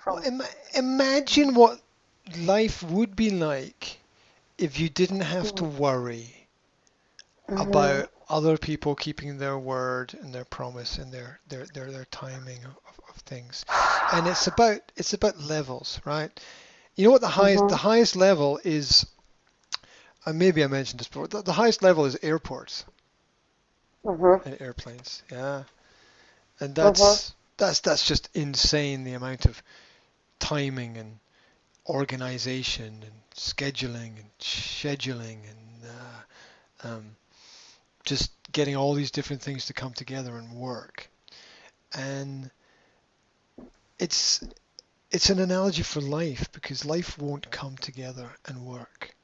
Well, from. imagine what life would be like if you didn't have to Mhm. worry Mhm. about other people keeping their word and their promise and their timing of things. And it's about levels, right? You know what the Mhm. highest level is, maybe I mentioned this before, the highest level is airports Mhm. and airplanes. Yeah. And Mhm. that's just insane, the amount of timing and organization and scheduling and just getting all these different things to come together and work. And it's it's an analogy for life, because life won't come together and work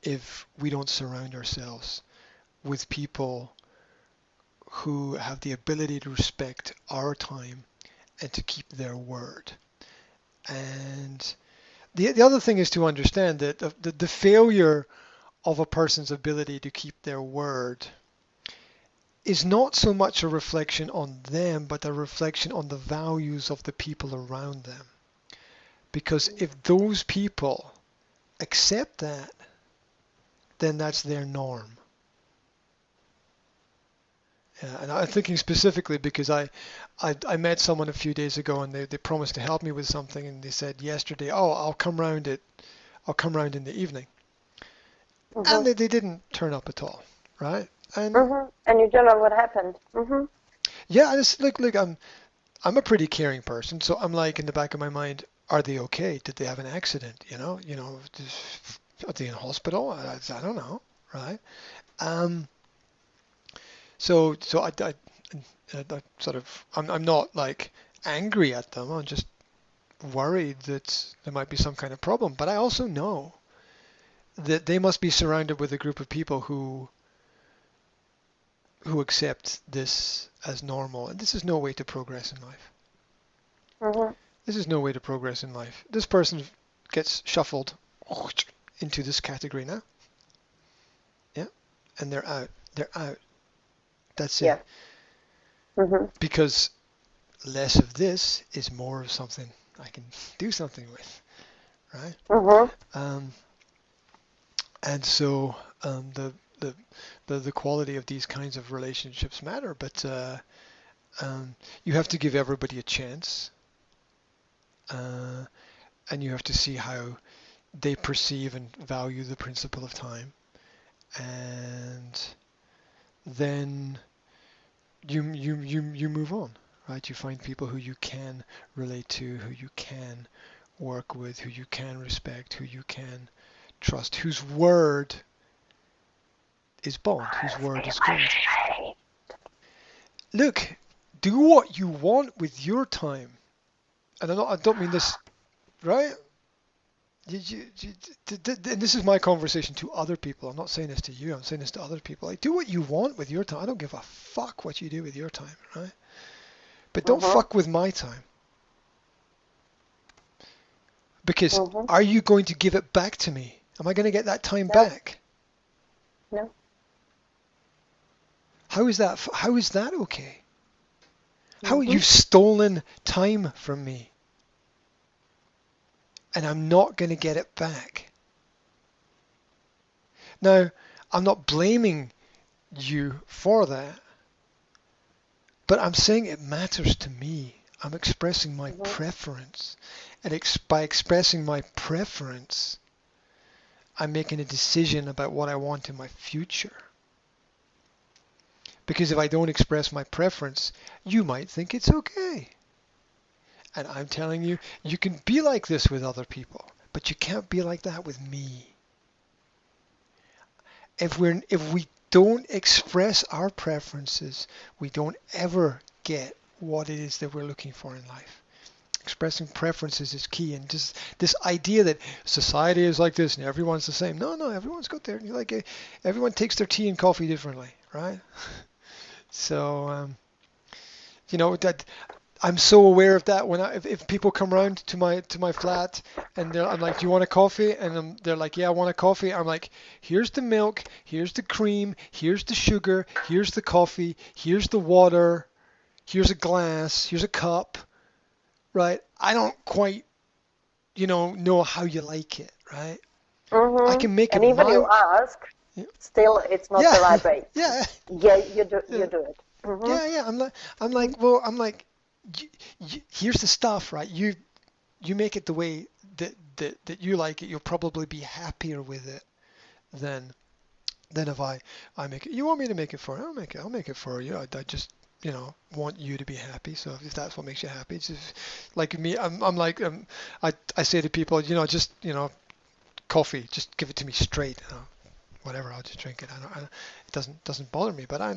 if we don't surround ourselves with people who have the ability to respect our time and to keep their word. And the other thing is to understand that the failure of a person's ability to keep their word is not so much a reflection on them, but a reflection on the values of the people around them. Because if those people accept that, then that's their norm. And I'm thinking specifically because I met someone a few days ago, and they promised to help me with something, and they said yesterday, oh, I'll come round in the evening. And Mhm. they didn't turn up at all, right? And Mhm. And you don't know what happened. Mhm. yeah, I just look, I'm a pretty caring person, so I'm like, in the back of my mind, are they okay? Did they have an accident? Are they in hospital? I don't know, right? Um, so I sort of, I'm not like angry at them. I'm just worried that there might be some kind of problem. But I also know that they must be surrounded with a group of people who accept this as normal, and this is no way to progress in life. Mhm. This is no way to progress in life. This person gets shuffled into this category now, yeah, and they're out. They're out. That's it. Yeah. Mhm. Because less of this is more of something I can do something with, right? Mhm. Um, and so the, the the quality of these kinds of relationships matter, but um, you have to give everybody a chance, uh, and you have to see how they perceive and value the principle of time, and then you move on, right? You find people who you can relate to, who you can work with, who you can respect, who you can trust, whose word is bond, whose word is gold. Look, do what you want with your time, and I don't mean this, right? And this is my conversation to other people. I'm not saying this to you. I'm saying this to other people. Like, do what you want with your time. I don't give a fuck what you do with your time, right? But don't Mhm. fuck with my time. Because Mhm. are you going to give it back to me? Am I going to get that time No. back? No. How is that okay? How Mhm. you've stolen time from me and I'm not going to get it back? Now, I'm not blaming you for that, but I'm saying it matters to me. I'm expressing my Mhm. preference. And by expressing my preference, I'm making a decision about what I want in my future. Because if I don't express my preference, you might think it's okay. And I'm telling you, you can be like this with other people, but you can't be like that with me. If we don't express our preferences, we don't ever get what it is that we're looking for in life. Expressing preferences is key, and just this idea that society is like this and everyone's the same. No, no, everyone's got their everyone takes their tea and coffee differently, right? So that I'm so aware of that when if people come around to my flat and I'm like, do you want a coffee? And they're like, yeah, I want a coffee. I'm like, here's the milk, here's the cream, here's the sugar, here's the coffee, here's the water, here's a glass, here's a cup. right? I don't quite, know how you like it, right? I Mm-hmm. can make it And even you my, ask, still it's not the yeah, right way. yeah, Yeah, you do yeah, you do it. Mm-hmm. yeah. Mm-hmm. I'm like, here's the stuff, right? You make it the way that you like it. You'll probably be happier with it than if I make it. You want me to make it for you? I'll make it for you. I just want you to be happy. So if that's what makes you happy, it's just like me. I'm like I say to people, just coffee, just give it to me straight. Whatever, I'll just drink it. It doesn't bother me. But I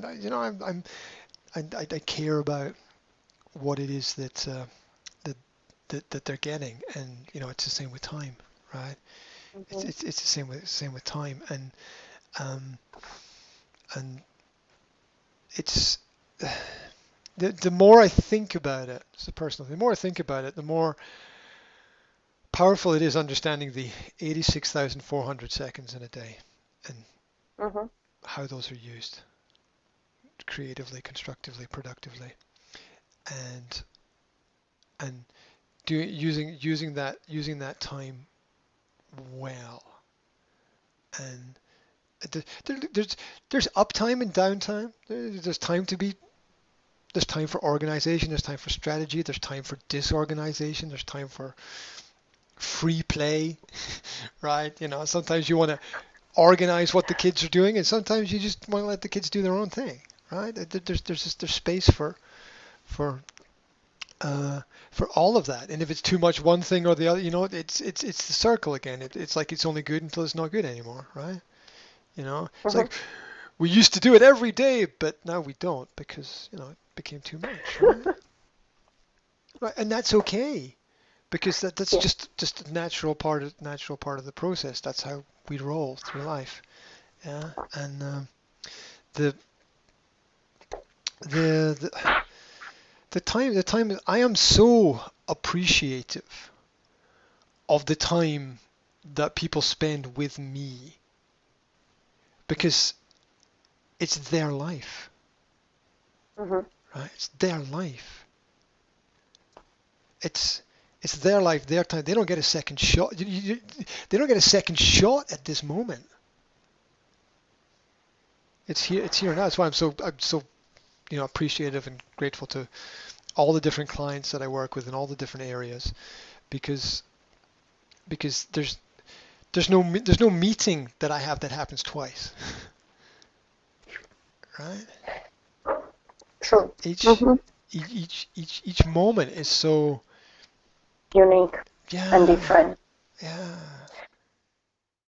care about what it is that that they're getting, and it's the same with time, right? Mm-hmm. It's the same with time, um, and it's the more I think about it, it's a personal. The more I think about it, the more powerful it is understanding the 86,400 seconds in a day and Mm-hmm. how those are used creatively, constructively, productively, and and using that time well. And there's uptime and downtime. There's time to be. There's time for organization. There's time for strategy. There's time for disorganization. There's time for free play, right? Sometimes you want to organize what the kids are doing, and sometimes you just want to let the kids do their own thing, right? There's space for for all of that. And if it's too much one thing or the other, it's the circle again. It's like it's only good until it's not good anymore, right? It's Mm-hmm. like we used to do it every day, but now we don't because it became too much, right? Right, and that's okay because that's Yeah. just a natural part of the process. That's how we roll through life. Yeah, and the the the time I am so appreciative of the time that people spend with me because it's their life, Mm-hmm. right? It's their life. It's it's their life, their time. They don't get a second shot. They don't get a second shot at this moment. It's here. It's here now. That's why I'm so appreciative and grateful to all the different clients that I work with in all the different areas because there's no meeting that I have that happens twice, right? True. Each Mm-hmm. each moment is so Unique and yeah different. yeah